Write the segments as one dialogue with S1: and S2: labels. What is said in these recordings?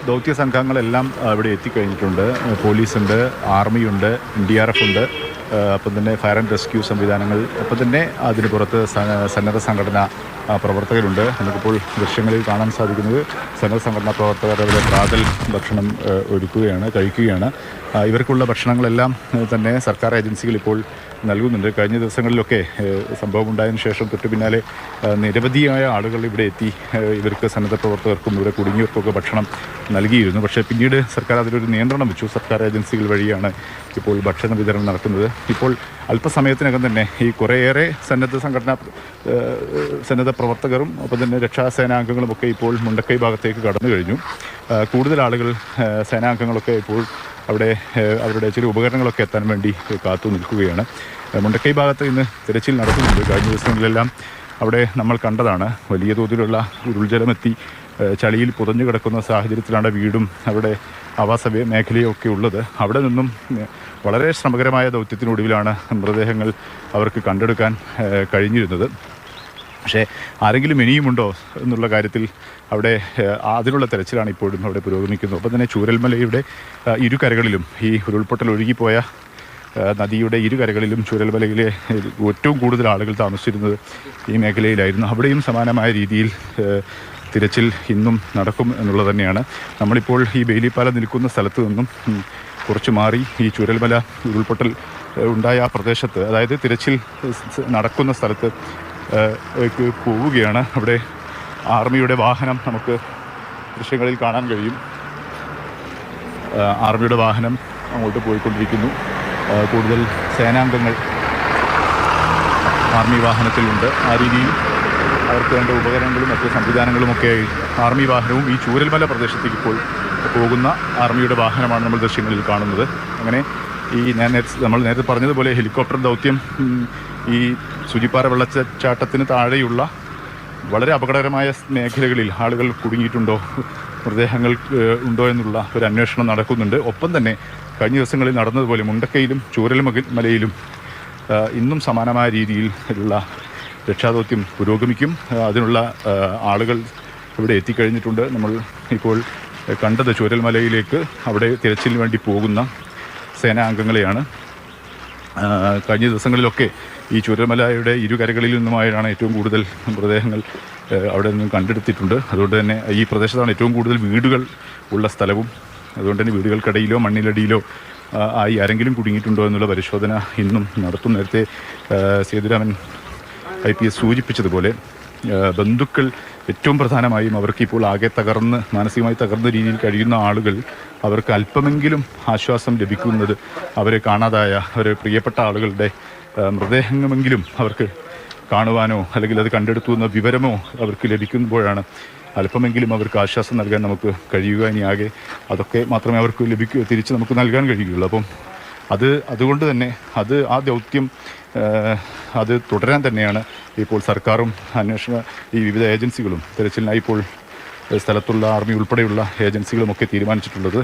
S1: ദൗത്യ സംഘങ്ങളെല്ലാം ഇവിടെ എത്തിക്കഴിഞ്ഞിട്ടുണ്ട്. പോലീസുണ്ട്, ആർമിയുണ്ട്, NDRF ഉണ്ട്, അപ്പം തന്നെ ഫയർ ആൻഡ് റെസ്ക്യൂ സംവിധാനങ്ങൾ, അപ്പം തന്നെ അതിന് പുറത്ത് സന്നദ്ധ സംഘടന പ്രവർത്തകരുണ്ട്. നമുക്കിപ്പോൾ ദൃശ്യങ്ങളിൽ കാണാൻ സാധിക്കുന്നത് സന്നദ്ധ സംഘടനാ പ്രവർത്തകർ ഇവിടെ പ്രാതൽ ഭക്ഷണം കഴിക്കുകയാണ്. ഇവർക്കുള്ള ഭക്ഷണങ്ങളെല്ലാം തന്നെ സർക്കാർ ഏജൻസികൾ ഇപ്പോൾ നൽകുന്നുണ്ട്. കഴിഞ്ഞ ദിവസങ്ങളിലൊക്കെ സംഭവം ഉണ്ടായതിനു ശേഷം തൊട്ട് പിന്നാലെ നിരവധിയായ ആളുകൾ ഇവിടെ എത്തി ഇവർക്ക് സന്നദ്ധ പ്രവർത്തകർക്കും ഇവിടെ കുടുങ്ങിയവർക്കൊക്കെ ഭക്ഷണം നൽകിയിരുന്നു. പക്ഷേ പിന്നീട് സർക്കാർ അതിലൊരു നിയന്ത്രണം വെച്ചു. സർക്കാർ ഏജൻസികൾ വഴിയാണ് ഇപ്പോൾ ഭക്ഷണ വിതരണം നടക്കുന്നത്. ഇപ്പോൾ അല്പസമയത്തിനകം തന്നെ ഈ കുറേയേറെ സന്നദ്ധ പ്രവർത്തകരും ഒപ്പം തന്നെ രക്ഷാസേനാംഗങ്ങളുമൊക്കെ ഇപ്പോൾ മുണ്ടക്കൈ ഭാഗത്തേക്ക് കടന്നു കഴിഞ്ഞു. കൂടുതൽ ആളുകൾ സേനാംഗങ്ങളൊക്കെ ഇപ്പോൾ അവിടെ അവരുടെ ചില ഉപകരണങ്ങളൊക്കെ എത്താൻ വേണ്ടി കാത്തു നിൽക്കുകയാണ്. മുണ്ടക്കൈ ഭാഗത്ത് ഇന്ന് തിരച്ചിൽ നടക്കുന്നുണ്ട്. കഴിഞ്ഞ ദിവസങ്ങളിലെല്ലാം അവിടെ നമ്മൾ കണ്ടതാണ് വലിയ തോതിലുള്ള ഉരുൾജലമെത്തി ചളിയിൽ പുതഞ്ഞു കിടക്കുന്ന സാഹചര്യത്തിലാണ് വീടും അവിടെ ആവാസ മേഖലയൊക്കെ ഉള്ളത്. അവിടെ നിന്നും വളരെ ശ്രമകരമായ ദൗത്യത്തിനൊടുവിലാണ് മൃതദേഹങ്ങൾ അവർക്ക് കണ്ടെടുക്കാൻ കഴിഞ്ഞിരുന്നത്. പക്ഷേ ആരെങ്കിലും ഇനിയുമുണ്ടോ എന്നുള്ള കാര്യത്തിൽ അവിടെ അതിനുള്ള തെരച്ചിലാണ് ഇപ്പോഴും അവിടെ പുരോഗമിക്കുന്നത്. ഒപ്പം തന്നെ ചൂരൽമലയുടെ ഇരുകരകളിലും ഈ ഉരുൾപൊട്ടൽ ഒഴുകിപ്പോയ നദിയുടെ ഇരുകരകളിലും ചൂരൽമലയിലെ ഏറ്റവും കൂടുതൽ ആളുകൾ താമസിച്ചിരുന്നത് ഈ മേഖലയിലായിരുന്നു. അവിടെയും സമാനമായ രീതിയിൽ തിരച്ചിൽ ഇന്നും നടക്കും എന്നുള്ളത് തന്നെയാണ്. നമ്മളിപ്പോൾ ഈ ബെയിലിപ്പാലം നിൽക്കുന്ന സ്ഥലത്ത് നിന്നും കുറച്ച് മാറി ഈ ചൂരൽമല ഉരുൾപൊട്ടൽ ഉണ്ടായ ആ പ്രദേശത്ത്, അതായത് തിരച്ചിൽ നടക്കുന്ന സ്ഥലത്ത് പോവുകയാണ്. അവിടെ ആർമിയുടെ വാഹനം നമുക്ക് ദൃശ്യങ്ങളിൽ കാണാൻ കഴിയും. ആർമിയുടെ വാഹനം അങ്ങോട്ട് പോയിക്കൊണ്ടിരിക്കുന്നു. കൂടുതൽ സേനാംഗങ്ങൾ ആർമി വാഹനത്തിലുണ്ട്. ആ രീതിയിൽ അവർക്ക് വേണ്ട ഉപകരണങ്ങളും മറ്റ് സംവിധാനങ്ങളുമൊക്കെ ആർമി വാഹനവും ഈ ചൂരൽമല പ്രദേശത്തേക്ക് ഇപ്പോൾ പോകുന്ന ആർമിയുടെ വാഹനമാണ് നമ്മൾ ദൃശ്യങ്ങളിൽ കാണുന്നത്. അങ്ങനെ ഈ നമ്മൾ നേരത്തെ പറഞ്ഞതുപോലെ ഹെലികോപ്റ്റർ ദൗത്യം ഈ സൂചിപ്പാറ വെള്ളച്ചാട്ടത്തിന് താഴെയുള്ള വളരെ അപകടകരമായ മേഖലകളിൽ ആളുകൾ കുടുങ്ങിയിട്ടുണ്ടോ, മൃതദേഹങ്ങൾ ഉണ്ടോ എന്നുള്ള ഒരു അന്വേഷണം നടക്കുന്നുണ്ട്. ഒപ്പം തന്നെ കഴിഞ്ഞ ദിവസങ്ങളിൽ നടന്നതുപോലെ മുണ്ടക്കയിലും ചൂരൽമലയിലും ഇന്നും സമാനമായ രീതിയിൽ ഉള്ള രക്ഷാദൗത്യം പുരോഗമിക്കും. അതിനുള്ള ആളുകൾ ഇവിടെ എത്തിക്കഴിഞ്ഞിട്ടുണ്ട്. നമ്മൾ ഇപ്പോൾ കണ്ടത് ചൂരൽമലയിലേക്ക് അവിടെ തിരച്ചിലിന് വേണ്ടി പോകുന്ന സേനാംഗങ്ങളെയാണ്. കഴിഞ്ഞ ദിവസങ്ങളിലൊക്കെ ഈ ചൂരൽമലയുടെ ഇരുകരകളിൽ നിന്നുമായാണ് ഏറ്റവും കൂടുതൽ മൃതദേഹങ്ങൾ അവിടെ നിന്നും കണ്ടെടുത്തിട്ടുണ്ട്. അതുകൊണ്ട് തന്നെ ഈ പ്രദേശത്താണ് ഏറ്റവും കൂടുതൽ വീടുകൾ ഉള്ള സ്ഥലവും. അതുകൊണ്ട് തന്നെ വീടുകൾക്കിടയിലോ മണ്ണിലടിയിലോ ആയി ആരെങ്കിലും കുടുങ്ങിയിട്ടുണ്ടോ എന്നുള്ള പരിശോധന ഇന്നും നടത്തും. നേരത്തെ സേതുരാമൻ IPS സൂചിപ്പിച്ചതുപോലെ ബന്ധുക്കൾ ഏറ്റവും പ്രധാനമായും അവർക്കിപ്പോൾ ആകെ മാനസികമായി തകർന്ന രീതിയിൽ കഴിയുന്ന ആളുകൾ, അവർക്ക് അല്പമെങ്കിലും ആശ്വാസം ലഭിക്കുന്നത് അവരെ കാണാതായ അവരെ പ്രിയപ്പെട്ട ആളുകളുടെ മൃതദേഹമെങ്കിലും അവർക്ക് കാണുവാനോ അല്ലെങ്കിൽ അത് കണ്ടെടുത്തു എന്ന വിവരമോ അവർക്ക് ലഭിക്കുമ്പോഴാണ് അല്പമെങ്കിലും അവർക്ക് ആശ്വാസം നൽകാൻ നമുക്ക് കഴിയുക. ഇനി ആകെ അതൊക്കെ മാത്രമേ അവർക്ക് തിരിച്ച് നമുക്ക് നൽകാൻ കഴിയുകയുള്ളൂ. അപ്പം അതുകൊണ്ട് തന്നെ ആ ദൗത്യം അത് തുടരാൻ തന്നെയാണ് ഇപ്പോൾ സർക്കാരും ഈ വിവിധ ഏജൻസികളും തിരച്ചിലിനായി ഇപ്പോൾ സ്ഥലത്തുള്ള ആർമി ഉൾപ്പെടെയുള്ള ഏജൻസികളുമൊക്കെ തീരുമാനിച്ചിട്ടുള്ളത്.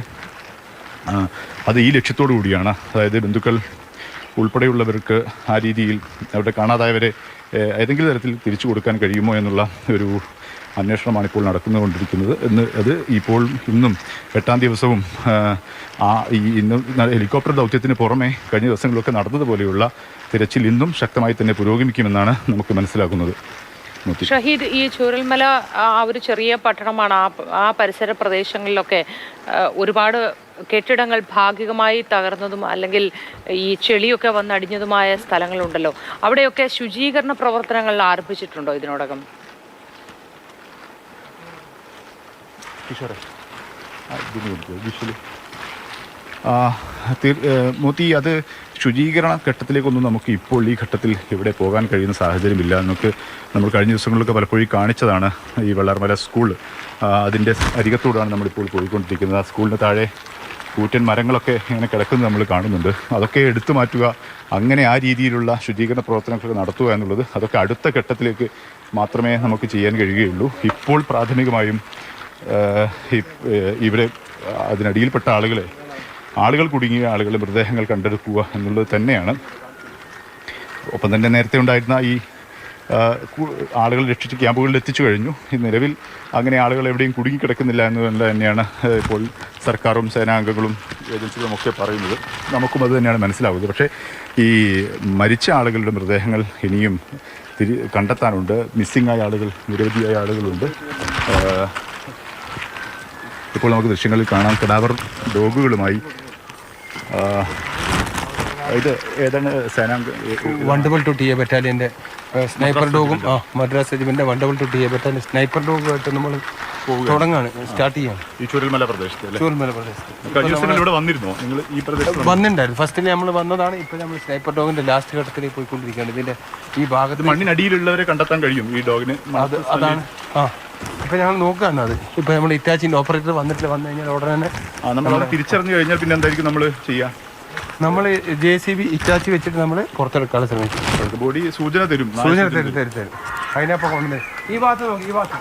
S1: അത് ഈ ലക്ഷ്യത്തോടു കൂടിയാണ്. അതായത് ബന്ധുക്കൾ ഉൾപ്പെടെയുള്ളവർക്ക് ആ രീതിയിൽ അവിടെ കാണാതായവരെ ഏതെങ്കിലും തരത്തിൽ തിരിച്ചു കൊടുക്കാൻ കഴിയുമോ എന്നുള്ള ഒരു അന്വേഷണമാണ് ഇപ്പോൾ നടന്നുകൊണ്ടിരിക്കുന്നത്. അത് ഇന്നും 8ാം ദിവസവും ഇന്ന് ഹെലികോപ്റ്റർ ദൗത്യത്തിന് പുറമെ കഴിഞ്ഞ ദിവസങ്ങളിലൊക്കെ നടന്നതുപോലെയുള്ള തിരച്ചിൽ ഇന്നും ശക്തമായി തന്നെ പുരോഗമിക്കുമെന്നാണ് നമുക്ക് മനസ്സിലാക്കുന്നത്.
S2: ഷഹീദ്, ഈ ചൂരൽമല ഒരു ചെറിയ പട്ടണമാണ്. ആ പരിസര പ്രദേശങ്ങളിലൊക്കെ ഒരുപാട് കെട്ടിടങ്ങൾ ഭാഗികമായി തകർന്നതും അല്ലെങ്കിൽ ഈ ചെളിയൊക്കെ വന്നടിഞ്ഞതുമായ സ്ഥലങ്ങളുണ്ടല്ലോ. അവിടെയൊക്കെ ശുചീകരണ പ്രവർത്തനങ്ങൾ ആരംഭിച്ചിട്ടുണ്ടോ ഇതിനോടകം?
S1: മോത്തി, അത് ശുചീകരണ ഘട്ടത്തിലേക്കൊന്നും നമുക്ക് ഇപ്പോൾ ഈ ഘട്ടത്തിൽ ഇവിടെ പോകാൻ കഴിയുന്ന സാഹചര്യമില്ല. നമ്മൾ കഴിഞ്ഞ ദിവസങ്ങളിലൊക്കെ പലപ്പോഴും കാണിച്ചതാണ് ഈ വെള്ളാർമല സ്കൂൾ. അതിൻ്റെ അരികത്തോടാണ് നമ്മളിപ്പോൾ പോയിക്കൊണ്ടിരിക്കുന്നത്. ആ സ്കൂളിന് താഴെ കൂറ്റൻ മരങ്ങളൊക്കെ ഇങ്ങനെ കിടക്കുന്നത് നമ്മൾ കാണുന്നുണ്ട്. അതൊക്കെ എടുത്തു മാറ്റുക, അങ്ങനെ ആ രീതിയിലുള്ള ശുചീകരണ പ്രവർത്തനങ്ങളൊക്കെ നടത്തുക എന്നുള്ളത് അതൊക്കെ അടുത്ത ഘട്ടത്തിലേക്ക് മാത്രമേ നമുക്ക് ചെയ്യാൻ കഴിയുകയുള്ളൂ. ഇപ്പോൾ പ്രാഥമികമായും ഇവിടെ അതിനടിയിൽപ്പെട്ട ആളുകൾ കുടുങ്ങിയ ആളുകളുടെ മൃതദേഹങ്ങൾ കണ്ടെടുക്കുക എന്നുള്ളത് തന്നെയാണ്. ഒപ്പം തന്നെ നേരത്തെ ഉണ്ടായിരുന്ന ഈ ആളുകൾ രക്ഷിച്ച് ക്യാമ്പുകളിൽ എത്തിച്ചു കഴിഞ്ഞു. നിലവിൽ അങ്ങനെ ആളുകൾ എവിടെയും കുടുങ്ങിക്കിടക്കുന്നില്ല എന്നുള്ളത് തന്നെയാണ് ഇപ്പോൾ സർക്കാരും സേനാംഗങ്ങളും ഏജൻസികളും ഒക്കെ പറയുന്നത്. നമുക്കും അത് തന്നെയാണ് മനസ്സിലാവുന്നത്. പക്ഷേ ഈ മരിച്ച ആളുകളുടെ മൃതദേഹങ്ങൾ ഇനിയും കണ്ടെത്താനുണ്ട്. മിസ്സിംഗ് ആയ ആളുകൾ, നിരവധിയായ ആളുകളുണ്ട്. ഇപ്പോൾ നമുക്ക് ദൃശ്യങ്ങളിൽ കാണാം കടാവർ ഡോഗുകളുമായി. ഇത് ഏതാണ് സേനാംഗ?
S3: 122 TA ബറ്റാലിയൻ്റെ സ്നൈപ്പർ ഡോഗും Madras regiment 122 TA battalion sniper ഡോഗുമായിട്ട് നമ്മൾ തുടങ്ങാണ്, സ്റ്റാർട്ട് ചെയ്യാണ്
S1: ഈ ചൂരൽമല പ്രദേശത്ത്.
S3: ചൂരൽമല പ്രദേശത്ത്
S1: കഴിഞ്ഞ ദിവസങ്ങളിൽ ഇവിടെ വന്നിരുന്നോ നിങ്ങൾ? ഈ പ്രദേശത്ത്
S3: വന്നിട്ടുണ്ടായിരുന്നു. ഫസ്റ്റിൽ നമ്മൾ വന്നതാണ്. ഇപ്പോൾ നമ്മൾ സ്നൈപ്പർ ഡോഗിൻ്റെ ലാസ്റ്റ് ഘട്ടത്തിലേക്ക് പോയിക്കൊണ്ടിരിക്കുകയാണ്. ഇതിൻ്റെ ഈ ഭാഗത്ത്
S1: മണ്ണിനടിയിലുള്ളവരെ കണ്ടെത്താൻ കഴിയും ഈ ഡോഗിന്.
S3: അതാണ് ഇപ്പം ഞങ്ങൾ നോക്കുകയാണ് അത്. ഇപ്പം നമ്മൾ ഇറ്റാച്ചിൻ്റെ ഓപ്പറേറ്റർ വന്നു കഴിഞ്ഞാൽ ഉടനെ തന്നെ
S1: നമ്മൾ തിരിച്ചറിഞ്ഞു കഴിഞ്ഞാൽ പിന്നെ എന്തായിരിക്കും നമ്മൾ ചെയ്യുക?
S3: നമ്മൾ JCB ഇറ്റാച്ചി വെച്ചിട്ട് നമ്മൾ പുറത്തെടുക്കാൻ ശ്രമിക്കും.
S1: ബോഡി സൂചന തരും.
S3: തരും. അതിനപ്പം കൊണ്ടുവന്ന് ഈ ഭാഗത്ത് നോക്കി, ഈ ഭാഗത്ത്